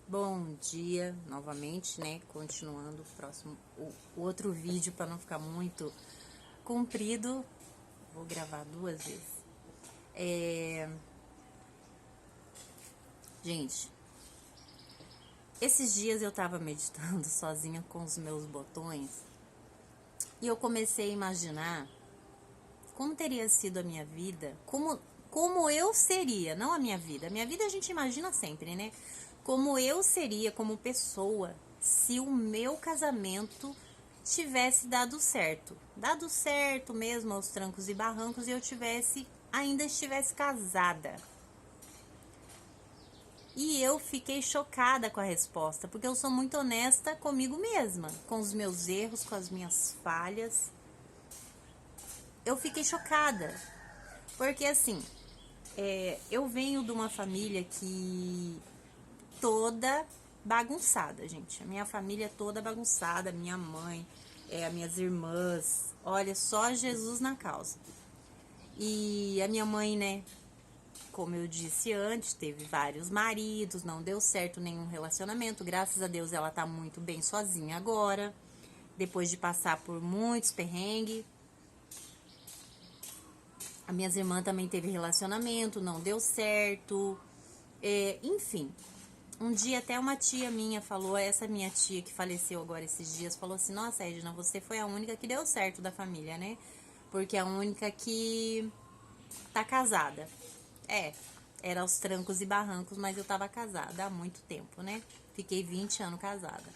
Bom dia novamente, né? Continuando o outro vídeo para não ficar muito comprido. Vou gravar duas vezes. Gente, esses dias eu tava meditando sozinha com os meus botões e eu comecei a imaginar como teria sido a minha vida, como eu seria, não a minha vida. A minha vida a gente imagina sempre, né? Como eu seria como pessoa se o meu casamento tivesse dado certo. Dado certo mesmo aos trancos e barrancos e eu ainda estivesse casada. E eu fiquei chocada com a resposta, porque eu sou muito honesta comigo mesma, com os meus erros, com as minhas falhas. Eu fiquei chocada, porque assim, eu venho de uma família que toda bagunçada, gente. A minha família é toda bagunçada, minha mãe, as minhas irmãs, olha, só Jesus na causa. E a minha mãe, né, como eu disse antes, teve vários maridos, não deu certo nenhum relacionamento. Graças a Deus ela tá muito bem sozinha agora, depois de passar por muitos perrengues. A minha irmã também teve relacionamento, não deu certo. Enfim, um dia até uma tia minha falou, essa minha tia que faleceu agora esses dias, falou assim, nossa, Edna, você foi a única que deu certo da família, né? Porque a única que tá casada. Era aos trancos e barrancos, mas eu tava casada há muito tempo, né? Fiquei 20 anos casada.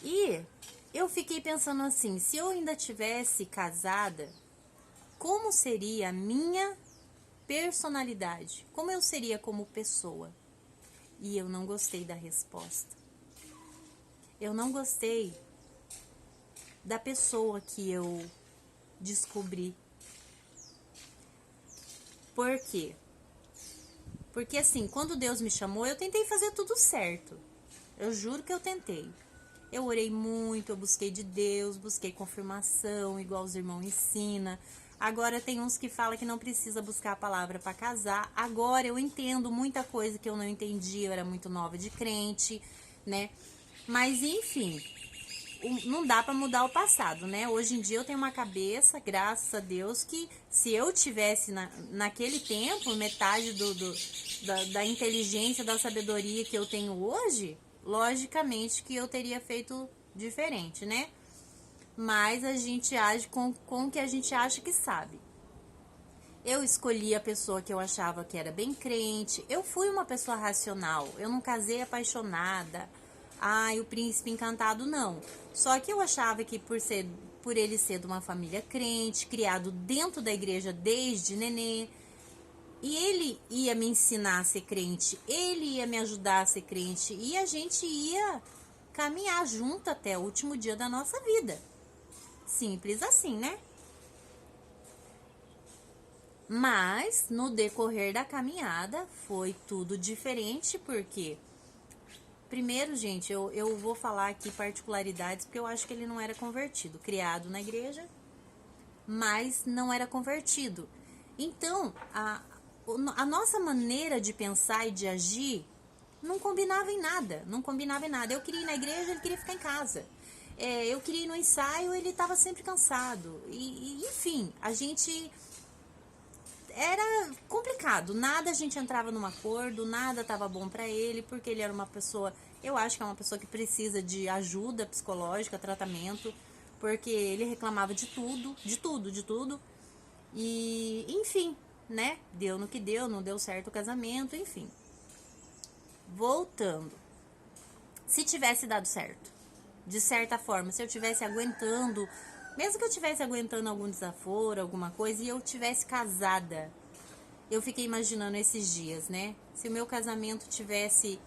E eu fiquei pensando assim, se eu ainda tivesse casada, como seria a minha personalidade? Como eu seria como pessoa? E eu não gostei da resposta. Eu não gostei da pessoa que eu descobri. Por quê? Porque assim, quando Deus me chamou, eu tentei fazer tudo certo. Eu juro que eu tentei. Eu orei muito, eu busquei de Deus, busquei confirmação, igual os irmãos ensinam. Agora tem uns que falam que não precisa buscar a palavra para casar. Agora eu entendo muita coisa que eu não entendi, eu era muito nova de crente, né? Mas enfim, não dá para mudar o passado, né? Hoje em dia eu tenho uma cabeça, graças a Deus, que se eu tivesse naquele tempo metade da inteligência, da sabedoria que eu tenho hoje, logicamente que eu teria feito diferente, né? Mas a gente age com o que a gente acha que sabe. Eu escolhi a pessoa que eu achava que era bem crente. Eu fui uma pessoa racional. Eu não casei apaixonada. Ai, o príncipe encantado, não. Só que eu achava que por ele ser de uma família crente, criado dentro da igreja desde nenê, e ele ia me ensinar a ser crente, ele ia me ajudar a ser crente, e a gente ia caminhar junto até o último dia da nossa vida. Simples assim, né? Mas no decorrer da caminhada foi tudo diferente, porque primeiro, gente, eu vou falar aqui particularidades, porque eu acho que ele não era convertido, criado na igreja, mas não era convertido. Então, a nossa maneira de pensar e de agir não combinava em nada, não combinava em nada. Eu queria ir na igreja, ele queria ficar em casa. Eu queria ir no ensaio, ele estava sempre cansado. Enfim, a gente era complicado, nada a gente entrava num acordo, nada tava bom para ele, porque ele era uma pessoa, eu acho que é uma pessoa que precisa de ajuda psicológica, tratamento, porque ele reclamava de tudo, de tudo, de tudo. E, enfim, né? Deu no que deu, não deu certo o casamento, enfim. Voltando. Se tivesse dado certo, de certa forma, se eu tivesse aguentando, mesmo que eu tivesse aguentando algum desaforo, alguma coisa, e eu tivesse casada, eu fiquei imaginando esses dias, né? Se o meu casamento tivesse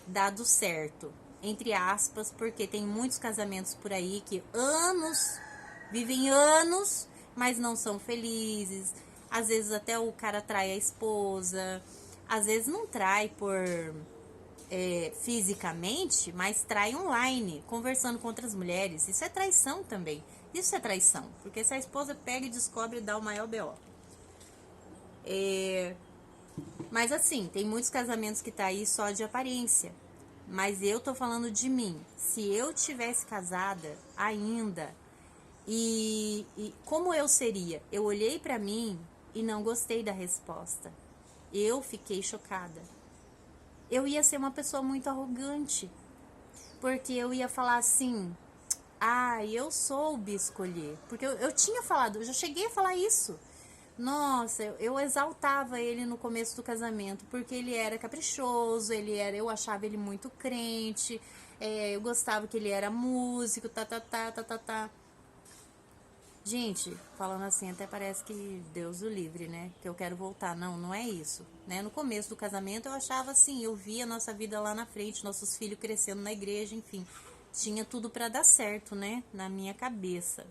dado certo, entre aspas, porque tem muitos casamentos por aí que vivem anos, mas não são felizes. Às vezes até o cara trai a esposa, às vezes não trai por fisicamente, mas trai online, conversando com outras mulheres. Isso é traição também. Isso é traição, porque se a esposa pega e descobre, dá o maior BO. Mas assim, tem muitos casamentos que tá aí só de aparência. Mas eu tô falando de mim. Se eu tivesse casada ainda, e como eu seria? Eu olhei pra mim e não gostei da resposta. Eu fiquei chocada. Eu ia ser uma pessoa muito arrogante. Porque eu ia falar assim: ah, eu soube escolher. Porque eu tinha falado, eu já cheguei a falar isso. Nossa, eu exaltava ele no começo do casamento, porque ele era caprichoso, eu achava ele muito crente, eu gostava que ele era músico, tá. Gente, falando assim, até parece que Deus o livre, né? Que eu quero voltar. Não, não é isso, né? No começo do casamento eu achava assim, eu via a nossa vida lá na frente, nossos filhos crescendo na igreja, enfim. Tinha tudo pra dar certo, né? Na minha cabeça.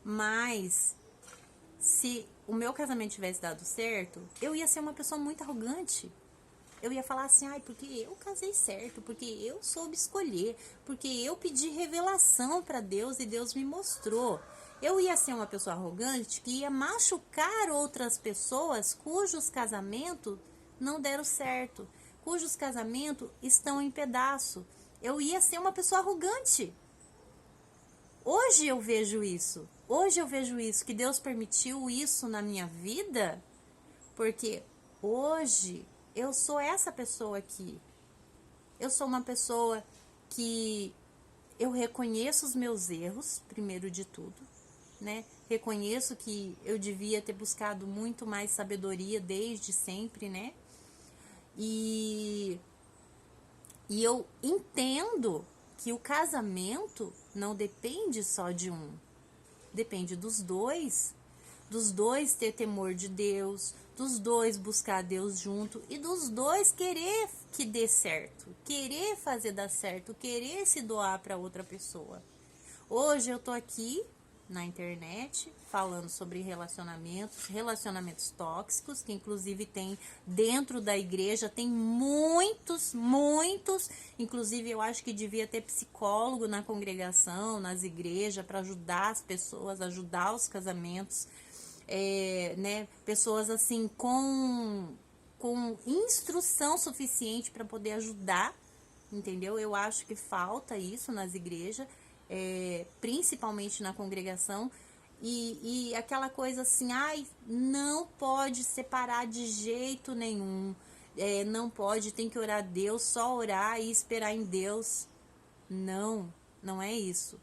Mas se o meu casamento tivesse dado certo, eu ia ser uma pessoa muito arrogante. Eu ia falar assim, ai, porque eu casei certo, porque eu soube escolher, porque eu pedi revelação para Deus e Deus me mostrou. Eu ia ser uma pessoa arrogante que ia machucar outras pessoas cujos casamentos não deram certo, cujos casamentos estão em pedaço. Eu ia ser uma pessoa arrogante. Hoje eu vejo isso. Hoje eu vejo isso, que Deus permitiu isso na minha vida, porque hoje eu sou essa pessoa aqui. Eu sou uma pessoa que eu reconheço os meus erros, primeiro de tudo, né? Reconheço que eu devia ter buscado muito mais sabedoria desde sempre, né? E eu entendo que o casamento não depende só de um. Depende dos dois ter temor de Deus, dos dois buscar Deus junto e dos dois querer que dê certo, querer fazer dar certo, querer se doar para outra pessoa. Hoje eu tô aqui na internet falando sobre relacionamentos tóxicos, que inclusive tem dentro da igreja, tem muitos, inclusive eu acho que devia ter psicólogo na congregação, nas igrejas, para ajudar as pessoas, ajudar os casamentos, né, pessoas assim com instrução suficiente para poder ajudar, entendeu? Eu acho que falta isso nas igrejas, principalmente na congregação, e aquela coisa assim, ai, não pode separar de jeito nenhum, não pode, tem que orar a Deus, só orar e esperar em Deus. Não, não é isso.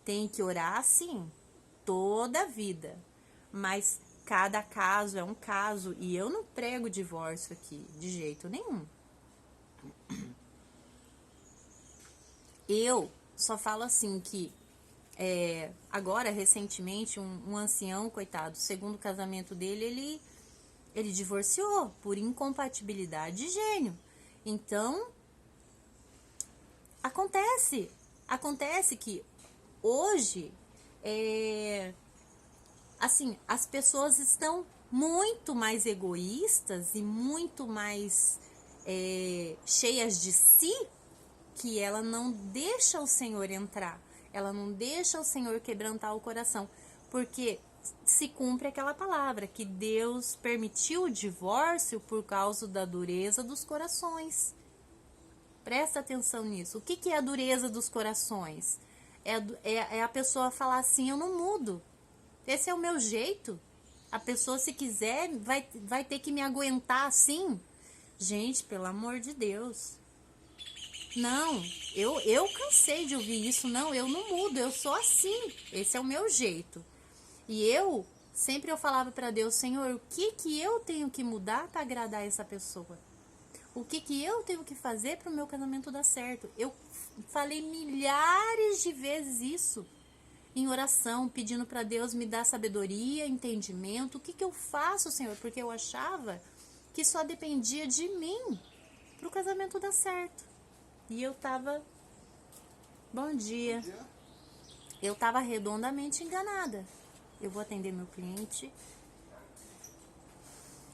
Tem que orar sim, toda a vida, mas cada caso é um caso, e eu não prego divórcio aqui, de jeito nenhum. Eu só falo assim que agora, recentemente, um ancião, coitado, segundo casamento dele, ele divorciou por incompatibilidade de gênio. Então, acontece que hoje, assim, as pessoas estão muito mais egoístas e muito mais cheias de si, que ela não deixa o Senhor entrar, ela não deixa o Senhor quebrantar o coração, porque se cumpre aquela palavra, que Deus permitiu o divórcio por causa da dureza dos corações. Presta atenção nisso. O que é a dureza dos corações? É a pessoa falar assim, eu não mudo, esse é o meu jeito, a pessoa se quiser vai ter que me aguentar assim. Gente, pelo amor de Deus, não, eu cansei de ouvir isso. Não, eu não mudo, eu sou assim, esse é o meu jeito. E sempre eu falava para Deus, Senhor, o que eu tenho que mudar para agradar essa pessoa? O que eu tenho que fazer para o meu casamento dar certo? Eu falei milhares de vezes isso em oração, pedindo para Deus me dar sabedoria, entendimento. O que eu faço, Senhor? Porque eu achava que só dependia de mim para o casamento dar certo. E eu tava... Bom dia. Eu tava redondamente enganada. Eu vou atender meu cliente.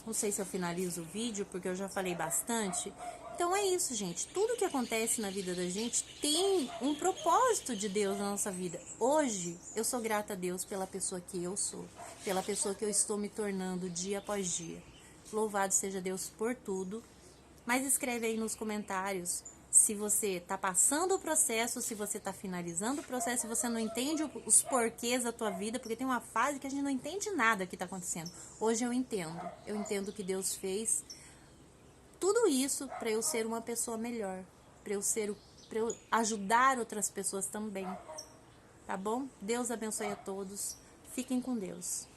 Não sei se eu finalizo o vídeo, porque eu já falei bastante. Então é isso, gente. Tudo que acontece na vida da gente tem um propósito de Deus na nossa vida. Hoje, eu sou grata a Deus pela pessoa que eu sou, pela pessoa que eu estou me tornando dia após dia. Louvado seja Deus por tudo. Mas escreve aí nos comentários se você tá passando o processo, se você tá finalizando o processo, se você não entende os porquês da tua vida, porque tem uma fase que a gente não entende nada que tá acontecendo. Hoje eu entendo. Eu entendo que Deus fez tudo isso para eu ser uma pessoa melhor, para eu ajudar outras pessoas também. Tá bom? Deus abençoe a todos. Fiquem com Deus.